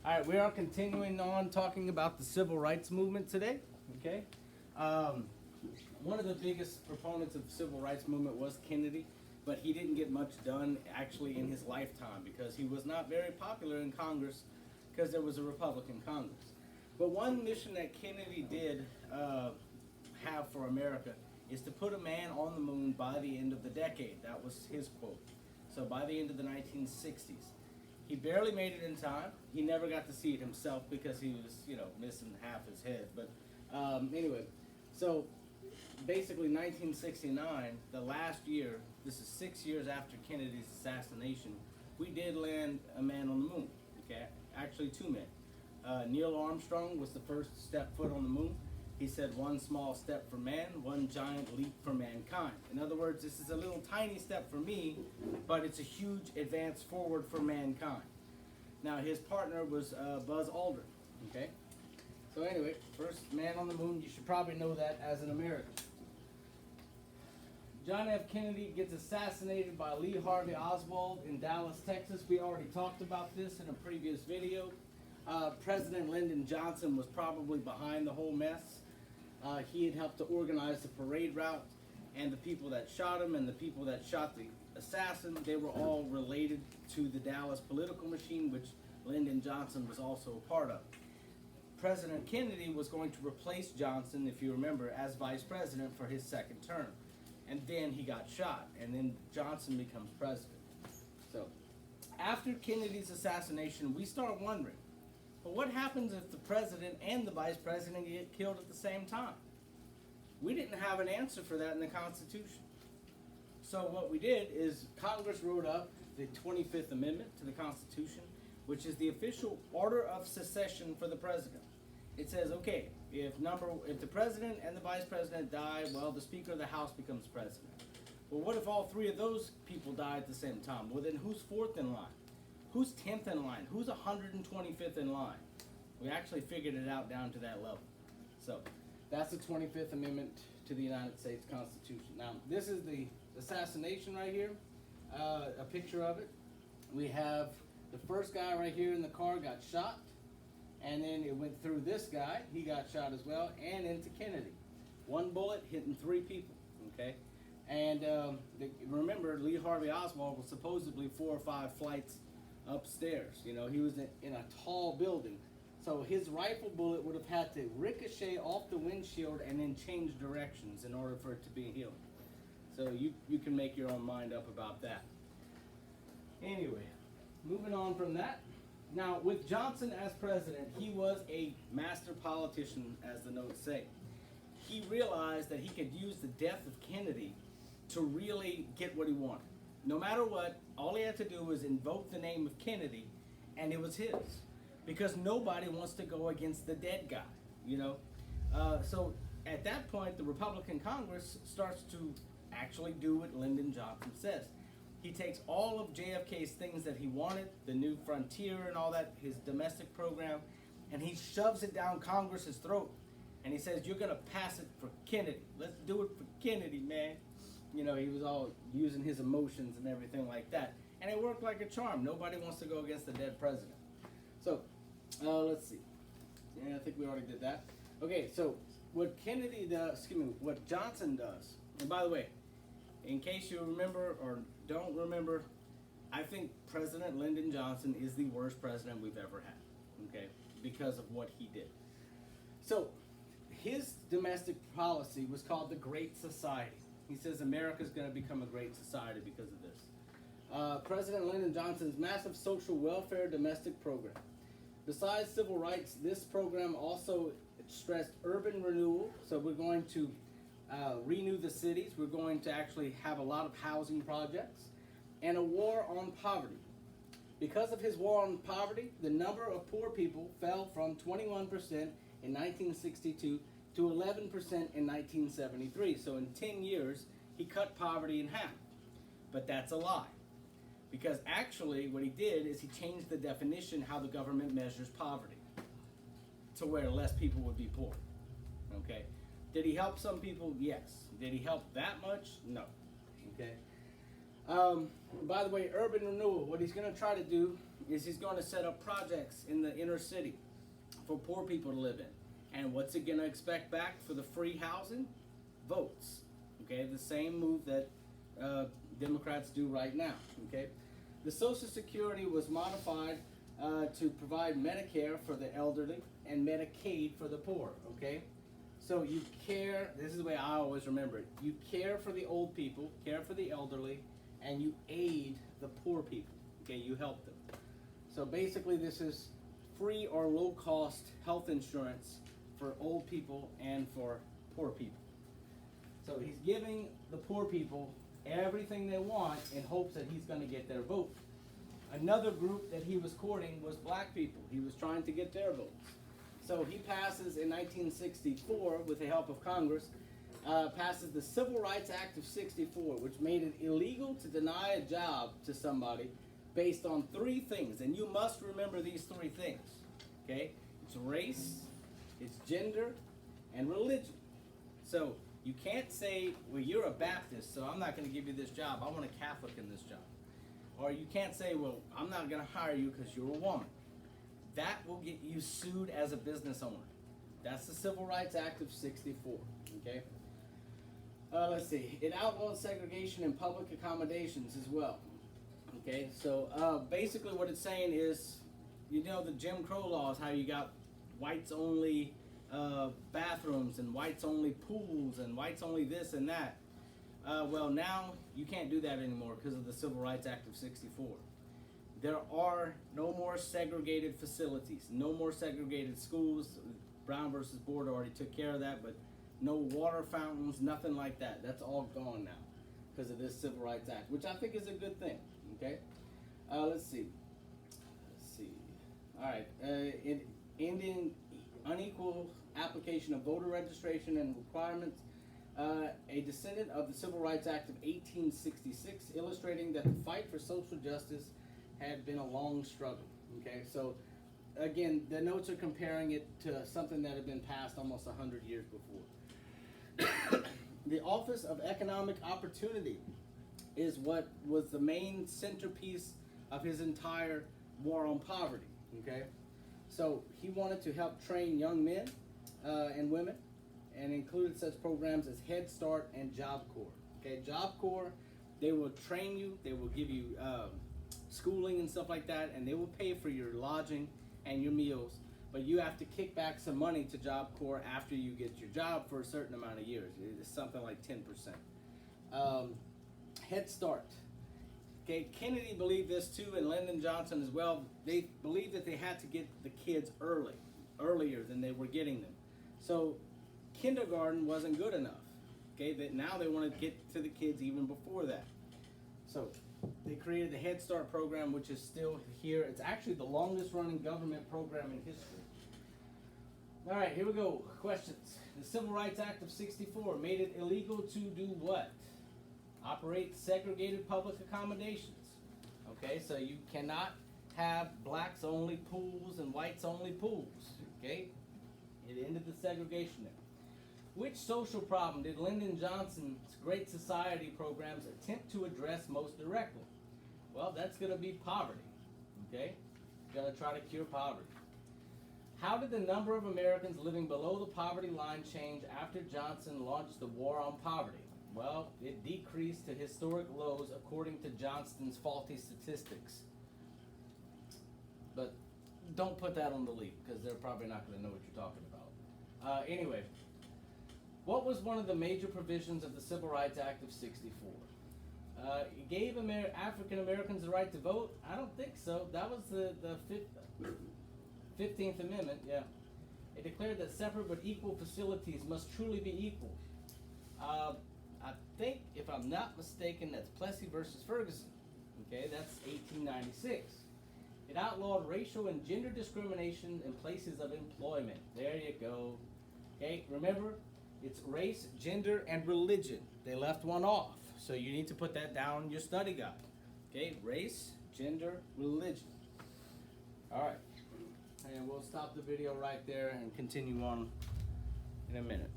All right, we are continuing on talking about the civil rights movement today. Okay, one of the biggest proponents of the civil rights movement was Kennedy, but he didn't get much done actually in his lifetime because he was not very popular in Congress because there was a Republican Congress. But one mission that Kennedy did have for America is to put a man on the moon by the end of the decade. That was his quote. So by the end of the 1960s. He barely made it in time. He never got to see it himself because he was, missing half his head. But anyway, so basically 1969, the last year, this is 6 years after Kennedy's assassination, we did land a man on the moon, okay? Actually, two men. Neil Armstrong was the first step foot on the moon. He said, one small step for man, one giant leap for mankind. In other words, this is a little tiny step for me, but it's a huge advance forward for mankind. Now, his partner was Buzz Aldrin, okay? So anyway, first man on the moon, you should probably know that as an American. John F. Kennedy gets assassinated by Lee Harvey Oswald in Dallas, Texas. We already talked about this in a previous video. President Lyndon Johnson was probably behind the whole mess. He had helped to organize the parade route, and the people that shot him and the people that shot the assassin, they were all related to the Dallas political machine, which Lyndon Johnson was also a part of. President Kennedy was going to replace Johnson, if you remember, as vice president for his second term. And then he got shot, and then Johnson becomes president. So, after Kennedy's assassination, we start wondering, but what happens if the president and the vice president get killed at the same time? We didn't have an answer for that in the Constitution. So what we did is Congress wrote up the 25th Amendment to the Constitution, which is the official order of succession for the president. It says, okay, if the president and the vice president die, well, the Speaker of the House becomes president. Well, what if all three of those people die at the same time? Well, then who's fourth in line? Who's 10th in line? Who's 125th in line? We actually figured it out down to that level. So that's the 25th Amendment to the United States Constitution. Now, this is the assassination right here, a picture of it. We have the first guy right here in the car got shot, and then it went through this guy. He got shot as well, and into Kennedy. One bullet hitting three people, okay? And remember, Lee Harvey Oswald was supposedly 4 or 5 flights upstairs. He was in a tall building. So his rifle bullet would have had to ricochet off the windshield and then change directions in order for it to be healed. So you can make your own mind up about that. Anyway, moving on from that. Now, with Johnson as president, he was a master politician, as the notes say. He realized that he could use the death of Kennedy to really get what he wanted. No matter what, all he had to do was invoke the name of Kennedy, and it was his. Because nobody wants to go against the dead guy, So at that point, the Republican Congress starts to actually do what Lyndon Johnson says. He takes all of JFK's things that he wanted, the New Frontier and all that, his domestic program, and he shoves it down Congress's throat. And he says, you're going to pass it for Kennedy. Let's do it for Kennedy, man. He was all using his emotions and everything like that. And it worked like a charm. Nobody wants to go against the dead president. So, let's see. Yeah, I think we already did that. Okay, so what what Johnson does, and by the way, in case you remember or don't remember, I think President Lyndon Johnson is the worst president we've ever had, okay, because of what he did. So, his domestic policy was called the Great Society. He says America's going to become a great society because of this. President Lyndon Johnson's massive social welfare domestic program. Besides civil rights, this program also stressed urban renewal. So we're going to renew the cities. We're going to actually have a lot of housing projects. And a war on poverty. Because of his war on poverty, the number of poor people fell from 21% in 1962 to 11% in 1973. So in 10 years, he cut poverty in half. But that's a lie. Because actually what he did is he changed the definition how the government measures poverty to where less people would be poor. Okay? Did he help some people? Yes. Did he help that much? No. Okay? By the way, urban renewal, what he's going to try to do is he's going to set up projects in the inner city for poor people to live in. And what's it going to expect back for the free housing? Votes. Okay, the same move that Democrats do right now. Okay, the Social Security was modified to provide Medicare for the elderly and Medicaid for the poor. Okay, so you care. This is the way I always remember it. You care for the old people, care for the elderly, and you aid the poor people. Okay, you help them. So basically, this is free or low-cost health insurance for old people and for poor people. So he's giving the poor people everything they want in hopes that he's going to get their vote. Another group that he was courting was black people. He was trying to get their votes. So he passes in 1964, with the help of Congress, passes the Civil Rights Act of 64, which made it illegal to deny a job to somebody based on three things. And you must remember these three things. Okay? It's race, it's gender, and religion. So you can't say, well, you're a Baptist, so I'm not going to give you this job. I want a Catholic in this job. Or you can't say, well, I'm not going to hire you because you're a woman. That will get you sued as a business owner. That's the Civil Rights Act of 64. Okay? Let's see. It outlawed segregation in public accommodations as well. Okay? So basically what it's saying is, you know, the Jim Crow laws, how you got whites only bathrooms and whites only pools and whites only this and that. Well, now you can't do that anymore because of the Civil Rights Act of 64. There are no more segregated facilities, no more segregated schools. Brown versus Board already took care of that, but no water fountains, nothing like that. That's all gone now because of this Civil Rights Act, which I think is a good thing. Okay, let's see. All right, ending unequal application of voter registration and requirements. A descendant of the Civil Rights Act of 1866, illustrating that the fight for social justice had been a long struggle. Okay, so again, the notes are comparing it to something that had been passed almost 100 years before. The Office of Economic Opportunity is what was the main centerpiece of his entire war on poverty. Okay, so he wanted to help train young men and women, and included such programs as Head Start and Job Corps. Okay, Job Corps, they will train you, they will give you schooling and stuff like that, and they will pay for your lodging and your meals, but you have to kick back some money to Job Corps after you get your job for a certain amount of years. It's something like 10%. Head Start. Okay, Kennedy believed this too, and Lyndon Johnson as well. They believed that they had to get the kids earlier than they were getting them. So kindergarten wasn't good enough. Okay, that now they want to get to the kids even before that. So they created the Head Start program, which is still here. It's actually the longest running government program in history. All right, here we go. Questions. The Civil Rights Act of 64 made it illegal to do what? Operate segregated public accommodations. Okay, so you cannot have blacks only pools and whites only pools. Okay, it ended the segregation there. Which social problem did Lyndon Johnson's Great Society programs attempt to address most directly? Well, that's going to be poverty. Okay, going to try to cure poverty. How did the number of Americans living below the poverty line change after Johnson launched the war on poverty? Well, it decreased to historic lows according to Johnston's faulty statistics. But don't put that on the leak because they're probably not going to know what you're talking about. Anyway, what was one of the major provisions of the Civil Rights Act of 64? It gave African Americans the right to vote? I don't think so. That was the 15th Amendment, yeah. It declared that separate but equal facilities must truly be equal. I think, if I'm not mistaken, that's Plessy versus Ferguson. Okay, that's 1896. It outlawed racial and gender discrimination in places of employment. There you go. Okay, remember, it's race, gender, and religion. They left one off, so you need to put that down in your study guide. Okay, race, gender, religion. All right, and we'll stop the video right there and continue on in a minute.